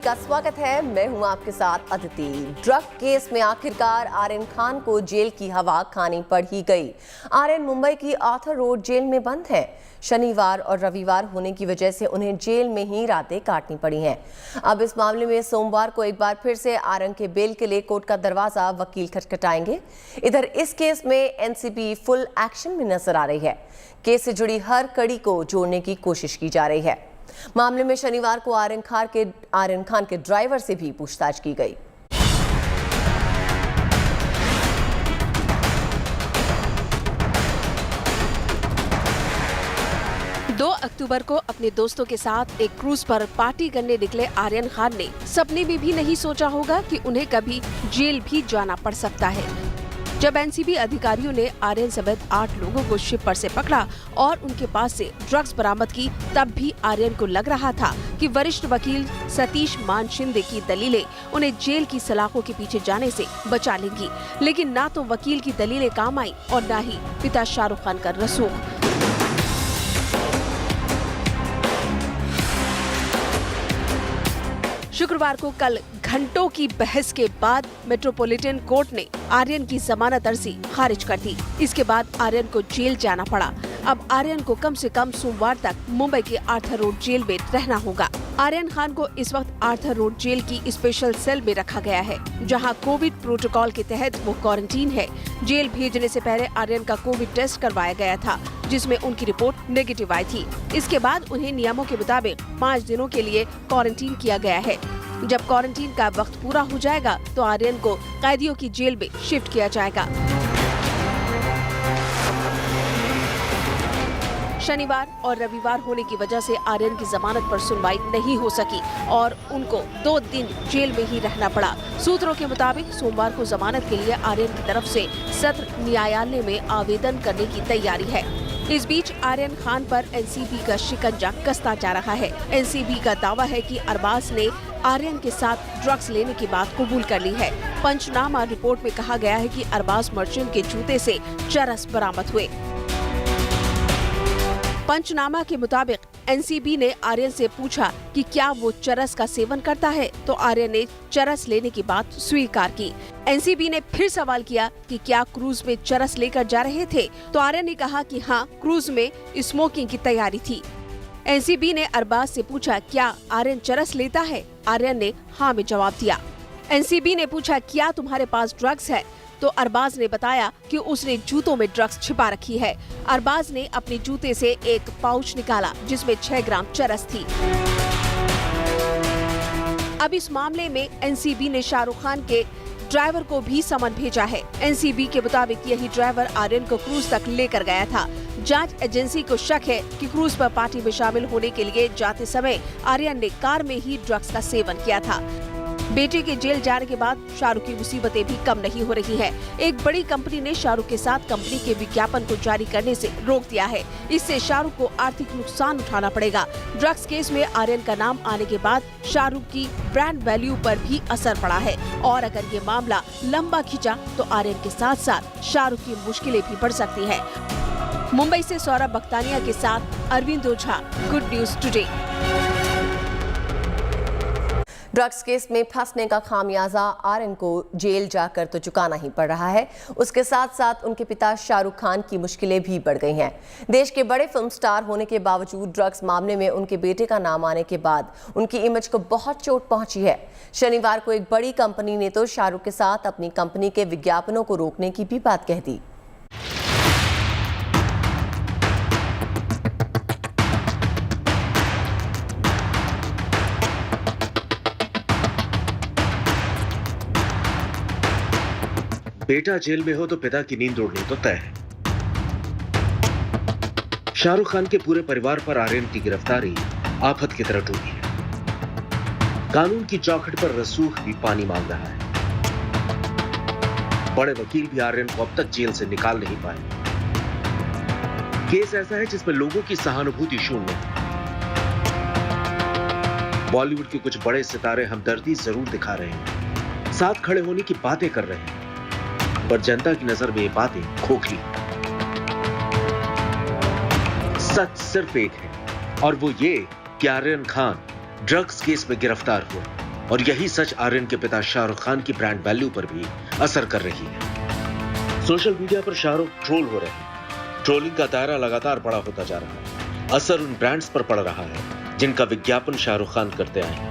का स्वागत है। मैं हूं आपके साथ अदिति। ड्रग केस में आखिरकार आर्यन खान को जेल की हवा खानी पड़ ही गई। आर्यन मुंबई की आर्थर रोड जेल में बंद है। शनिवार और रविवार होने की वजह से उन्हें जेल में ही रातें काटनी पड़ी हैं। अब इस मामले में सोमवार को एक बार फिर से आर्यन के बेल के लिए कोर्ट का दरवाजा वकील खटखटाएंगे। इधर इस केस में एनसीबी फुल एक्शन में नजर आ रही है। केस से जुड़ी हर कड़ी को जोड़ने की कोशिश की जा रही है। मामले में शनिवार को आर्यन खान के ड्राइवर से भी पूछताछ की गई। 2 अक्टूबर को अपने दोस्तों के साथ एक क्रूज पर पार्टी करने निकले आर्यन खान ने सपने में भी नहीं सोचा होगा कि उन्हें कभी जेल भी जाना पड़ सकता है। जब एनसीबी अधिकारियों ने आर्यन समेत 8 लोगों को शिप पर से पकड़ा और उनके पास से ड्रग्स बरामद की, तब भी आर्यन को लग रहा था कि वरिष्ठ वकील सतीश मान शिंदे की दलीलें उन्हें जेल की सलाखों के पीछे जाने से बचा लेंगी। लेकिन ना तो वकील की दलीलें काम आई और न ही पिता शाहरुख खान का रसूख। शुक्रवार को कल घंटों की बहस के बाद मेट्रोपॉलिटन कोर्ट ने आर्यन की जमानत अर्जी खारिज कर दी। इसके बाद आर्यन को जेल जाना पड़ा। अब आर्यन को कम से कम सोमवार तक मुंबई के आर्थर रोड जेल में रहना होगा। आर्यन खान को इस वक्त आर्थर रोड जेल की स्पेशल सेल में रखा गया है, जहां कोविड प्रोटोकॉल के तहत वो क्वारंटीन है। जेल भेजने से पहले आर्यन का कोविड टेस्ट करवाया गया था, जिसमें उनकी रिपोर्ट नेगेटिव आई थी। इसके बाद उन्हें नियमों के मुताबिक 5 दिनों के लिए क्वारंटीन किया गया है। जब क्वारंटीन का वक्त पूरा हो जाएगा तो आर्यन को कैदियों की जेल में शिफ्ट किया जाएगा। शनिवार और रविवार होने की वजह से आर्यन की जमानत पर सुनवाई नहीं हो सकी और उनको 2 दिन जेल में ही रहना पड़ा। सूत्रों के मुताबिक सोमवार को जमानत के लिए आर्यन की तरफ से सत्र न्यायालय में आवेदन करने की तैयारी है। इस बीच आर्यन खान पर एनसीबी का शिकंजा कसता जा रहा है। एनसीबी का दावा है कि अरबाज ने आर्यन के साथ ड्रग्स लेने की बात कबूल कर ली है। पंचनामा रिपोर्ट में कहा गया है कि अरबाज मर्चेंट के जूते से चरस बरामद हुए। पंचनामा के मुताबिक एनसीबी ने आर्यन से पूछा कि क्या वो चरस का सेवन करता है, तो आर्यन ने चरस लेने की बात स्वीकार की। एनसीबी ने फिर सवाल किया कि क्या क्रूज में चरस लेकर जा रहे थे, तो आर्यन ने कहा कि हाँ, क्रूज में स्मोकिंग की तैयारी थी। एनसीबी ने अरबाज से पूछा क्या आर्यन चरस लेता है, आर्यन ने हाँ में जवाब दिया। एनसीबी ने पूछा क्या तुम्हारे पास ड्रग्स है, तो अरबाज ने बताया कि उसने जूतों में ड्रग्स छिपा रखी है। अरबाज ने अपने जूते से एक पाउच निकाला जिसमें 6 ग्राम चरस थी। अब इस मामले में एनसीबी ने शाहरुख खान के ड्राइवर को भी समन भेजा है। एनसीबी के मुताबिक यही ड्राइवर आर्यन को क्रूज तक लेकर गया था। जांच एजेंसी को शक है कि क्रूज पर पार्टी में शामिल होने के लिए जाते समय आर्यन ने कार में ही ड्रग्स का सेवन किया था। बेटे के जेल जाने के बाद शाहरुख की मुसीबतें भी कम नहीं हो रही है। एक बड़ी कंपनी ने शाहरुख के साथ कंपनी के विज्ञापन को जारी करने से रोक दिया है। इससे शाहरुख को आर्थिक नुकसान उठाना पड़ेगा। ड्रग्स केस में आर्यन का नाम आने के बाद शाहरुख की ब्रांड वैल्यू पर भी असर पड़ा है और अगर ये मामला लंबा खिंचा तो आर्यन के साथ साथ शाहरुख की मुश्किलें भी बढ़ सकती है। मुंबई से सौरभ बख्तानिया के साथ Arvind Ojha, good news today. Drugs case में फंसने का खामियाजा आर्यन को जेल जाकर तो चुकाना ही पड़ रहा है, उसके साथ साथ उनके पिता शाहरुख खान की मुश्किलें भी बढ़ गई हैं। देश के बड़े फिल्म स्टार होने के बावजूद ड्रग्स मामले में उनके बेटे का नाम आने के बाद उनकी इमेज को बहुत चोट पहुंची है। शनिवार को एक बड़ी कंपनी ने तो शाहरुख के साथ अपनी कंपनी के विज्ञापनों को रोकने की भी बात कह दी। बेटा जेल में हो तो पिता की नींद उड़नी तो तय है। शाहरुख खान के पूरे परिवार पर आर्यन की गिरफ्तारी आफत की तरह टूटी है। कानून की चौखट पर रसूख भी पानी मांग रहा है। बड़े वकील भी आर्यन को अब तक जेल से निकाल नहीं पाए। केस ऐसा है जिसमें लोगों की सहानुभूति शून्य है। बॉलीवुड के कुछ बड़े सितारे हमदर्दी जरूर दिखा रहे हैं, साथ खड़े होने की बातें कर रहे हैं, पर जनता की नजर में ये बातें खोखली। सच सिर्फ एक है और वो ये कि आर्यन खान ड्रग्स केस में गिरफ्तार हुआ। और यही सच आर्यन के पिता शाहरुख खान की ब्रांड वैल्यू पर भी असर कर रही है। सोशल मीडिया पर शाहरुख ट्रोल हो रहे हैं। ट्रोलिंग का दायरा लगातार बड़ा होता जा रहा है। असर उन ब्रांड्स पर पड़ रहा है जिनका विज्ञापन शाहरुख खान करते आए हैं।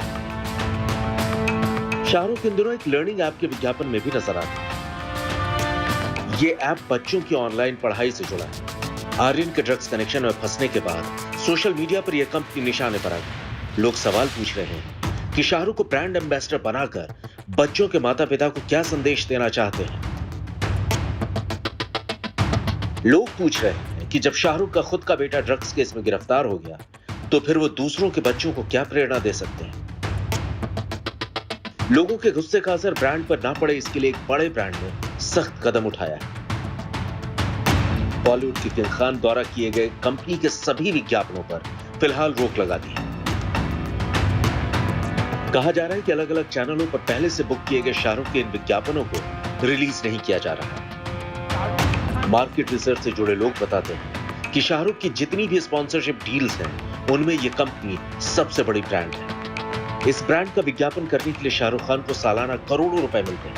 शाहरुख इन दिनों एक लर्निंग ऐप के विज्ञापन में भी नजर आते हैं। ये ऐप बच्चों की ऑनलाइन पढ़ाई से जुड़ा है। आर्यन के ड्रग्स कनेक्शन में फंसने के बाद सोशल मीडिया पर यह कंपनी निशाने पर आ गई। लोग सवाल पूछ रहे हैं कि शाहरुख को ब्रांड एम्बेसडर बनाकर बच्चों के माता पिता को क्या संदेश देना चाहते हैं। लोग पूछ रहे हैं कि जब शाहरुख का खुद का बेटा ड्रग्स केस में गिरफ्तार हो गया तो फिर वो दूसरों के बच्चों को क्या प्रेरणा दे सकते हैं। लोगों के गुस्से का असर ब्रांड पर ना पड़े, इसके लिए एक बड़े ब्रांड ने सख्त कदम उठाया है। बॉलीवुड के किंग खान द्वारा किए गए कंपनी के सभी विज्ञापनों पर फिलहाल रोक लगा दी है। कहा जा रहा है कि अलग अलग चैनलों पर पहले से बुक किए गए शाहरुख के इन विज्ञापनों को रिलीज नहीं किया जा रहा है। मार्केट रिसर्च से जुड़े लोग बताते हैं कि शाहरुख की जितनी भी स्पॉन्सरशिप डील्स हैं, उनमें यह कंपनी सबसे बड़ी ब्रांड है। इस ब्रांड का विज्ञापन करने के लिए शाहरुख खान को सालाना करोड़ों रुपए मिलते हैं।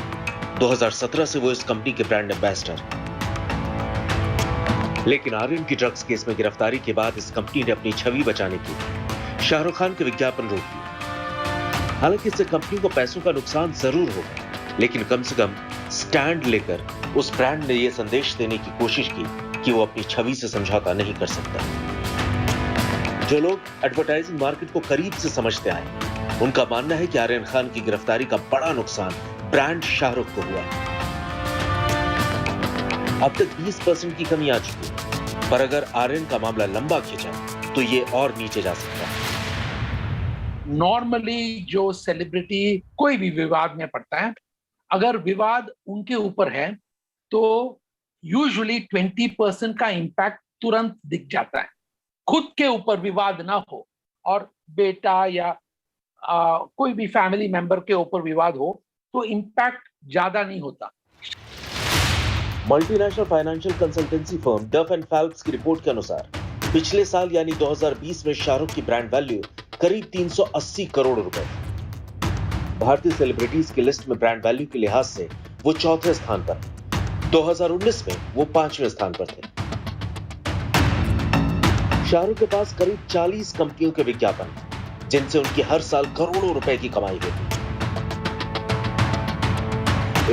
2017 से वो इस कंपनी के ब्रांड एम्बेसडर। लेकिन आर्यन की ड्रग्स केस में गिरफ्तारी के बाद इस कंपनी ने अपनी छवि बचाने के लिए शाहरुख खान के विज्ञापन रोक दिए। हालांकि इससे कंपनी को पैसों का नुकसान जरूर होगा, लेकिन कम से कम स्टैंड लेकर उस ब्रांड ने यह संदेश देने की कोशिश की कि वो अपनी छवि से समझौता नहीं कर सकता। जो लोग एडवर्टाइजिंग मार्केट को करीब से समझते आए, उनका मानना है कि आर्यन खान की गिरफ्तारी का बड़ा नुकसान ब्रांड शाहरुख को हुआ है। अब तक 20% की कमी आ चुकी है, पर अगर आर्यन का मामला लंबा खींचा तो ये और नीचे जा सकता है। नॉर्मली जो सेलिब्रिटी कोई भी विवाद में पड़ता है, अगर विवाद उनके ऊपर है तो यूजुअली 20% का इम्पैक्ट तुरंत दिख जाता है। खुद के ऊपर विवाद ना हो और बेटा या कोई भी फैमिली मेंबर के ऊपर विवाद हो तो इम्पैक्ट ज्यादा नहीं होता। मल्टीनेशनल फाइनेंशियल कंसल्टेंसी फर्म डफ एंड फेल्प्स की रिपोर्ट के अनुसार पिछले साल यानी 2020 में शाहरुख की ब्रांड वैल्यू करीब 380 करोड़ रुपए। भारतीय सेलिब्रिटीज की लिस्ट में ब्रांड वैल्यू के लिहाज से वो चौथे स्थान पर है। 2019 में वो 5वें स्थान पर थे। शाहरुख के पास करीब 40 कंपनियों के विज्ञापन, जिनसे उनकी हर साल करोड़ों रुपए की कमाई होती।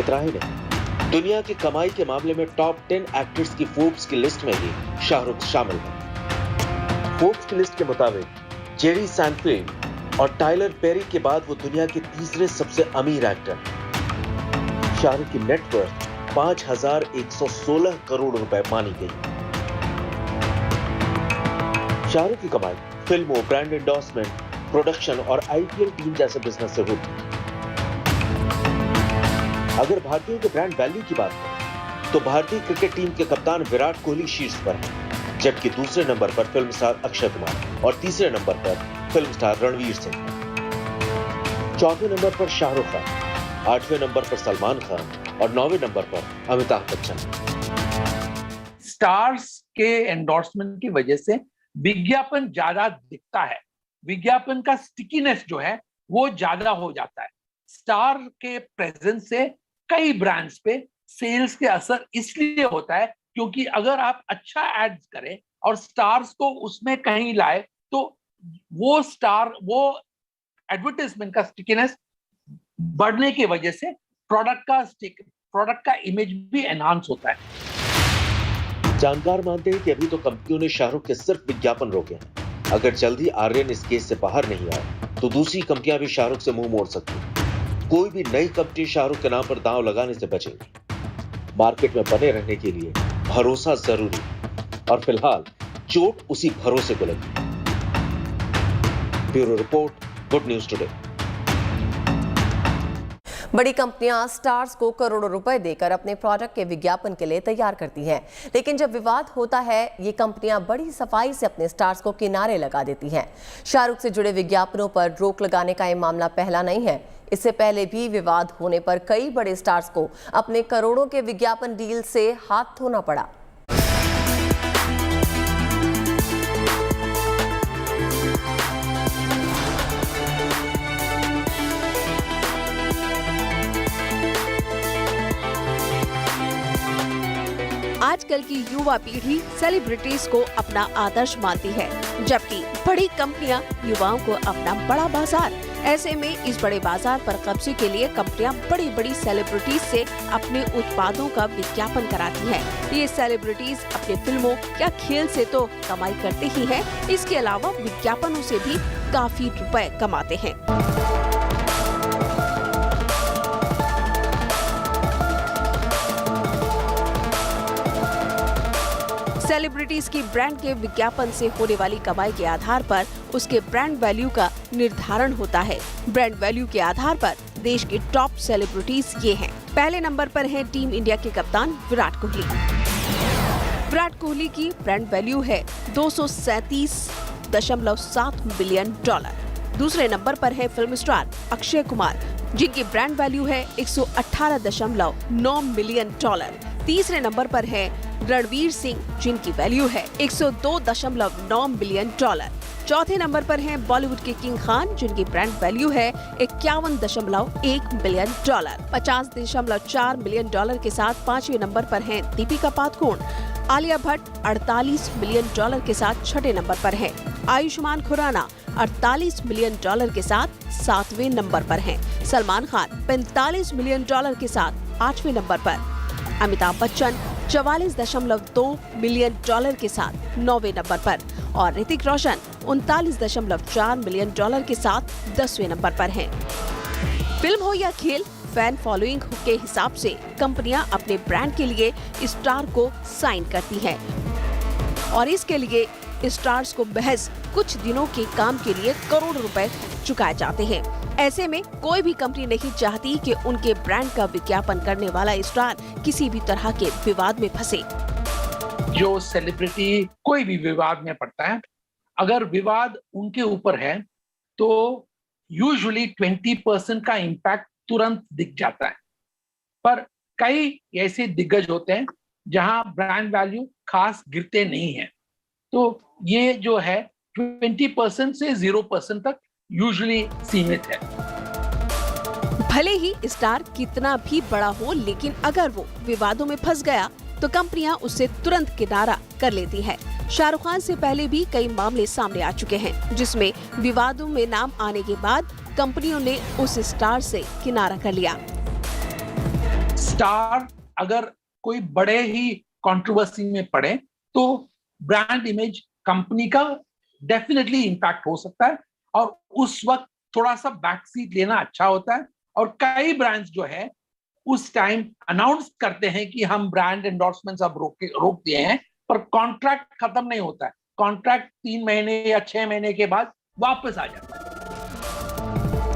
इतना ही नहीं, दुनिया की कमाई के मामले में टॉप 10 एक्टर्स की फोर्ब्स की लिस्ट में भी शाहरुख शामिल है। फोर्ब्स की लिस्ट के मुताबिक जेरी सैनफील्ड और टाइलर पेरी के बाद वो दुनिया के तीसरे सबसे अमीर एक्टर हैं। शाहरुख की नेटवर्थ 5,116 करोड़ रुपए मानी गई। शाहरुख की कमाई फिल्मों, ब्रांड एंडोर्समेंट, प्रोडक्शन और आईपीएल टीम जैसे बिजनेस से होती है। अगर भारतीयों के ब्रांड वैल्यू की बात करें तो भारतीय क्रिकेट टीम के कप्तान विराट कोहली शीर्ष पर है, जबकि दूसरे नंबर पर फिल्म स्टार अक्षय कुमार और तीसरे नंबर पर फिल्म स्टार रणवीर सिंह। चौथे नंबर पर शाहरुख खान, 8वें नंबर पर सलमान खान और 9वें नंबर पर अमिताभ बच्चन। स्टार्स के एंडोर्समेंट की वजह से विज्ञापन ज्यादा दिखता है। विज्ञापन का स्टिकीनेस जो है वो ज्यादा हो जाता है। स्टार के प्रेजेंस से कई ब्रांड्स पे सेल्स के असर इसलिए होता है क्योंकि अगर आप अच्छा एड्स करें और स्टार्स को उसमें कहीं लाए तो वो एडवर्टाइजमेंट का स्टिकीनेस बढ़ने की वजह से प्रोडक्ट का इमेज भी एनहांस होता है। जानकार मानते हैं कि अभी तो कंपनियों ने शाहरुख के सिर्फ विज्ञापन रोके हैं। अगर जल्दी आर्यन इस केस से बाहर नहीं आए तो दूसरी कंपनियां भी शाहरुख से मुंह मोड़ सकती हैं। कोई भी नई कंपनी शाहरुख के नाम पर दांव लगाने से बचेगी। मार्केट में बने रहने के लिए भरोसा जरूरी, और फिलहाल चोट उसी भरोसे को लगी। Bureau report, good news today. बड़ी कंपनियां स्टार्स को करोड़ों रुपए देकर अपने प्रोडक्ट के विज्ञापन के लिए तैयार करती हैं, लेकिन जब विवाद होता है ये कंपनियां बड़ी सफाई से अपने स्टार्स को किनारे लगा देती हैं। शाहरुख से जुड़े विज्ञापनों पर रोक लगाने का ये मामला पहला नहीं है। इससे पहले भी विवाद होने पर कई बड़े स्टार्स को अपने करोड़ों के विज्ञापन डील से हाथ धोना पड़ा। आजकल की युवा पीढ़ी सेलिब्रिटीज को अपना आदर्श मानती है, जबकि बड़ी कंपनियां युवाओं को अपना बड़ा बाजार। ऐसे में इस बड़े बाजार पर कब्जे के लिए कंपनियां बड़ी बड़ी सेलिब्रिटीज से अपने उत्पादों का विज्ञापन कराती हैं। ये सेलिब्रिटीज अपने फिल्मों या खेल से तो कमाई करते ही हैं, इसके अलावा विज्ञापनों से भी काफी रुपए कमाते हैं। सेलिब्रिटीज की ब्रांड के विज्ञापन से होने वाली कमाई के आधार पर उसके ब्रांड वैल्यू का निर्धारण होता है। ब्रांड वैल्यू के आधार पर देश के टॉप सेलिब्रिटीज ये हैं। पहले नंबर पर है टीम इंडिया के कप्तान विराट कोहली। विराट कोहली की ब्रांड वैल्यू है $237.7 बिलियन। दूसरे नंबर पर है फिल्म स्टार अक्षय कुमार, जिनकी ब्रांड वैल्यू है $118.9 मिलियन। तीसरे नंबर पर है रणवीर सिंह, जिनकी वैल्यू है $102.9 बिलियन। चौथे नंबर पर हैं बॉलीवुड के किंग खान, जिनकी ब्रांड वैल्यू है $51.1 बिलियन। $50.4 मिलियन के साथ पांचवें नंबर पर हैं दीपिका पादुकोण। आलिया भट्ट $48 मिलियन के साथ छठे नंबर पर है। आयुष्मान खुराना $48 मिलियन के साथ सातवें नंबर पर है। सलमान खान $45 मिलियन के साथ आठवें नंबर पर। अमिताभ बच्चन $44.2 मिलियन के साथ नौवें नंबर पर और ऋतिक रोशन $39.4 मिलियन के साथ 10वें नंबर पर हैं। फिल्म हो या खेल, फैन फॉलोइंग के हिसाब से कंपनियां अपने ब्रांड के लिए स्टार को साइन करती हैं और इसके लिए स्टार्स को महज कुछ दिनों के काम के लिए करोड़ों रुपए चुकाए जाते हैं। ऐसे में कोई भी कंपनी नहीं चाहती कि उनके ब्रांड का विज्ञापन करने वाला स्टार किसी भी तरह के विवाद में फंसे। जो सेलिब्रिटी कोई भी विवाद में पड़ता है, अगर विवाद उनके ऊपर है तो यूजुअली 20% का इम्पैक्ट तुरंत दिख जाता है, पर कई ऐसे दिग्गज होते हैं जहां ब्रांड वैल्यू खास गिरते नहीं है। तो ये जो है 20% से 0% तक यूजुअली सीमित है। भले ही स्टार कितना भी बड़ा हो, लेकिन अगर वो विवादों में फंस गया तो कंपनियां उससे तुरंत किनारा कर लेती हैं। शाहरुख खान से पहले भी कई मामले सामने आ चुके हैं, जिसमें विवादों में नाम आने के बाद कंपनियों ने उस स्टार से किनारा कर लिया। स्टार अगर कोई बड़े ही कंट्रोवर्सी में पड़े तो ब्रांड इमेज कंपनी का डेफिनेटली इम्पैक्ट हो सकता है और उस वक्त थोड़ा सा बैक सीट लेना अच्छा होता है। और कई ब्रांड्स जो है उस टाइम अनाउंस करते हैं कि हम ब्रांड एंडोर्समेंट्स अब रोक दिए हैं, पर कॉन्ट्रैक्ट खत्म नहीं होता है। कॉन्ट्रैक्ट 3 महीने या 6 महीने के बाद वापस आ जाता है।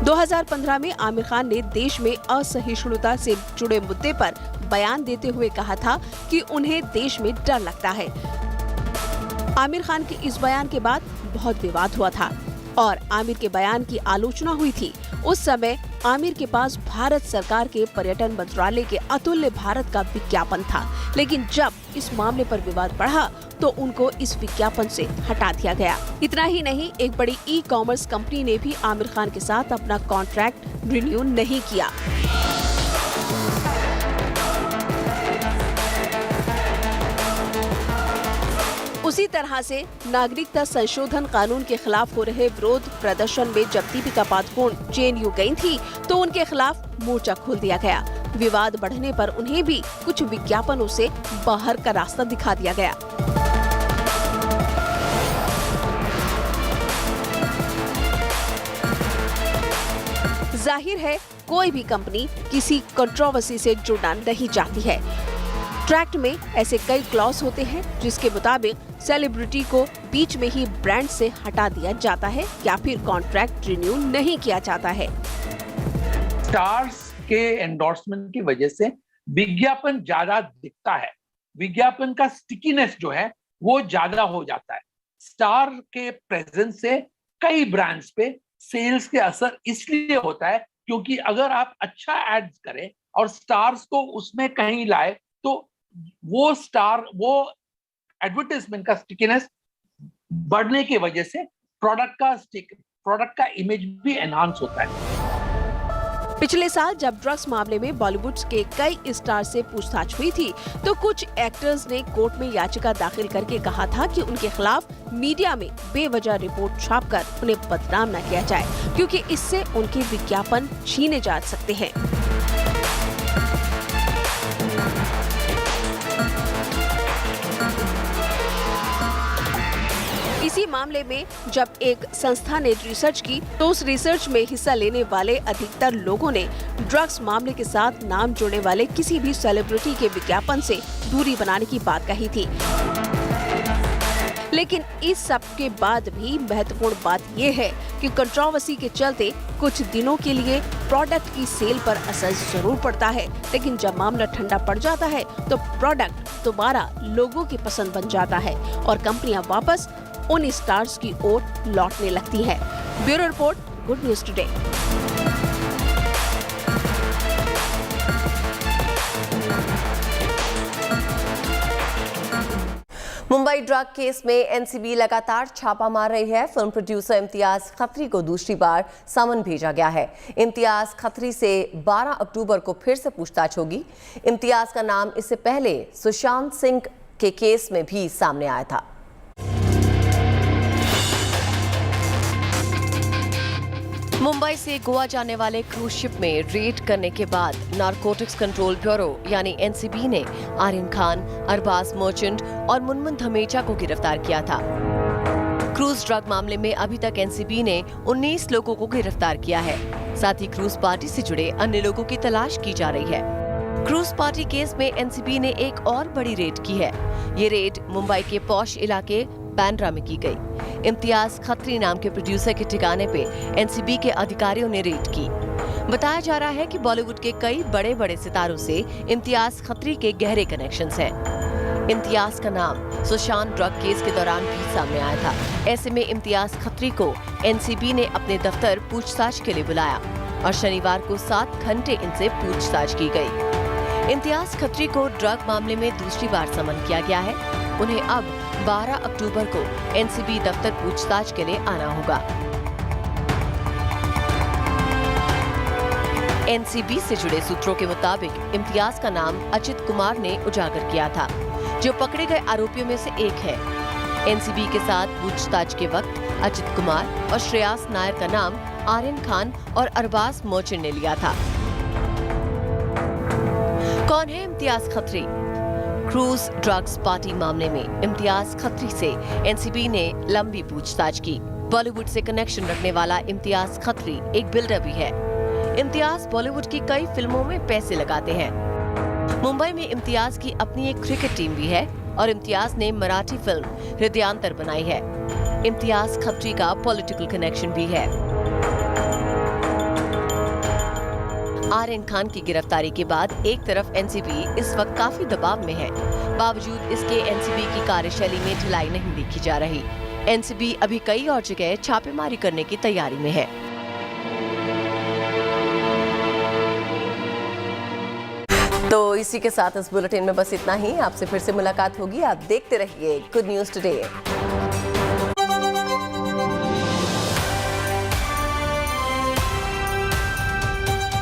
2015 में आमिर खान ने देश में असहिष्णुता से जुड़े मुद्दे पर बयान देते हुए कहा था कि उन्हें देश में डर लगता है। आमिर खान के इस बयान के बाद बहुत विवाद हुआ था और आमिर के बयान की आलोचना हुई थी। उस समय आमिर के पास भारत सरकार के पर्यटन मंत्रालय के अतुल्य भारत का विज्ञापन था, लेकिन जब इस मामले पर विवाद बढ़ा तो उनको इस विज्ञापन से हटा दिया गया। इतना ही नहीं, एक बड़ी ई-कॉमर्स कंपनी ने भी आमिर खान के साथ अपना कॉन्ट्रैक्ट रिन्यू नहीं किया। उसी तरह से नागरिकता संशोधन कानून के खिलाफ हो रहे विरोध प्रदर्शन में जब दीपिका पादुकोण जेएनयू गई थी तो उनके खिलाफ मोर्चा खोल दिया गया। विवाद बढ़ने पर उन्हें भी कुछ विज्ञापनों से बाहर का रास्ता दिखा दिया गया। जाहिर है कोई भी कंपनी किसी कंट्रोवर्सी से जुड़ना नहीं चाहती है। कॉन्ट्रैक्ट में ऐसे कई क्लॉज होते हैं जिसके मुताबिक सेलिब्रिटी को बीच में ही ब्रांड से हटा दिया जाता है या फिर कॉन्ट्रैक्ट रिन्यू नहीं किया जाता है। स्टार्स के एंडोर्समेंट की वजह से विज्ञापन ज्यादा दिखता है, विज्ञापन का स्टिकीनेस जो है वो ज्यादा हो जाता है। स्टार के प्रेजेंस से कई ब्रांड्स पे सेल्स के असर इसलिए होता है क्योंकि अगर आप अच्छा एड्स करें और स्टार्स को उसमें कहीं लाए तो वो एडवर्टाइजमेंट का स्टिकीनेस बढ़ने की वजह से प्रोडक्ट का इमेज भी एनहांस होता है। पिछले साल जब ड्रग्स मामले में बॉलीवुड के कई स्टार से पूछताछ हुई थी, तो कुछ एक्टर्स ने कोर्ट में याचिका दाखिल करके कहा था कि उनके खिलाफ मीडिया में बेवजह रिपोर्ट छापकर उन्हें बदनाम न किया जाए, क्योंकि इससे उनके विज्ञापन छीने जा सकते हैं। इसी मामले में जब एक संस्था ने रिसर्च की, तो उस रिसर्च में हिस्सा लेने वाले अधिकतर लोगों ने ड्रग्स मामले के साथ नाम जोड़ने वाले किसी भी सेलिब्रिटी के विज्ञापन से दूरी बनाने की बात कही थी। लेकिन इस सब के बाद भी महत्वपूर्ण बात ये है कि कंट्रोवर्सी के चलते कुछ दिनों के लिए प्रोडक्ट की सेल पर असर जरूर पड़ता है, लेकिन जब मामला ठंडा पड़ जाता है तो प्रोडक्ट दोबारा लोगों की पसंद बन जाता है और कंपनियां वापस उन स्टार्स की ओर लौटने लगती हैं। Bureau report, good news today. Mumbai drug case में एनसीबी लगातार छापा मार रही है। फिल्म प्रोड्यूसर इम्तियाज खत्री को दूसरी बार समन भेजा गया है। इम्तियाज खत्री से 12 अक्टूबर को फिर से पूछताछ होगी। इम्तियाज का नाम इससे पहले सुशांत सिंह के केस में भी सामने आया था। मुंबई से गोवा जाने वाले क्रूज शिप में रेड करने के बाद नारकोटिक्स कंट्रोल ब्यूरो यानी एनसीबी ने आर्यन खान, अरबाज मर्चेंट और मुनमुन धमेचा को गिरफ्तार किया था। क्रूज ड्रग मामले में अभी तक एनसीबी ने 19 लोगों को गिरफ्तार किया है। साथ ही क्रूज पार्टी से जुड़े अन्य लोगों की तलाश की जा रही है। क्रूज पार्टी केस में एनसीबी ने एक और बड़ी रेड की है। ये रेड मुंबई के पॉश इलाके बांद्रा में की गई। इम्तियाज खत्री नाम के प्रोड्यूसर के ठिकाने पे एनसीबी के अधिकारियों ने रेड की। बताया जा रहा है कि बॉलीवुड के कई बड़े बड़े सितारों से इम्तियाज खत्री के गहरे कनेक्शंस हैं। इम्तियाज का नाम सुशांत ड्रग केस के दौरान भी सामने आया था। ऐसे में इम्तियाज खत्री को एनसीबी ने अपने दफ्तर पूछताछ के लिए बुलाया और शनिवार को 7 घंटे इनसे पूछताछ की गई। इम्तियाज खत्री को ड्रग मामले में दूसरी बार समन किया गया है। उन्हें अब 12 अक्टूबर को एनसीबी दफ्तर पूछताछ के लिए आना होगा। एनसीबी से जुड़े सूत्रों के मुताबिक इम्तियाज का नाम अचित कुमार ने उजागर किया था, जो पकड़े गए आरोपियों में से एक है। एनसीबी के साथ पूछताछ के वक्त अचित कुमार और श्रेयास नायर का नाम आर्यन खान और अरबाज मर्चेंट ने लिया था। कौन है Imtiaz Khatri? Cruise drugs party मामले में इम्तियाज खत्री से एनसीबी ने लंबी पूछताछ की। बॉलीवुड से कनेक्शन रखने वाला इम्तियाज खत्री एक बिल्डर भी है। इम्तियाज बॉलीवुड की कई फिल्मों में पैसे लगाते हैं। मुंबई में इम्तियाज की अपनी एक क्रिकेट टीम भी है और इम्तियाज ने मराठी फिल्म हृदयांतर बनाई है। इम्तियाज खत्री का पॉलिटिकल कनेक्शन भी है। आर्यन खान की गिरफ्तारी के बाद एक तरफ एनसीबी इस वक्त काफी दबाव में है। बावजूद इसके एनसीबी की कार्यशैली में ढिलाई नहीं देखी जा रही। एनसीबी अभी कई और जगह छापेमारी करने की तैयारी में है। तो इसी के साथ इस बुलेटिन में बस इतना ही। आपसे फिर से मुलाकात होगी। आप देखते रहिए गुड न्यूज टुडे।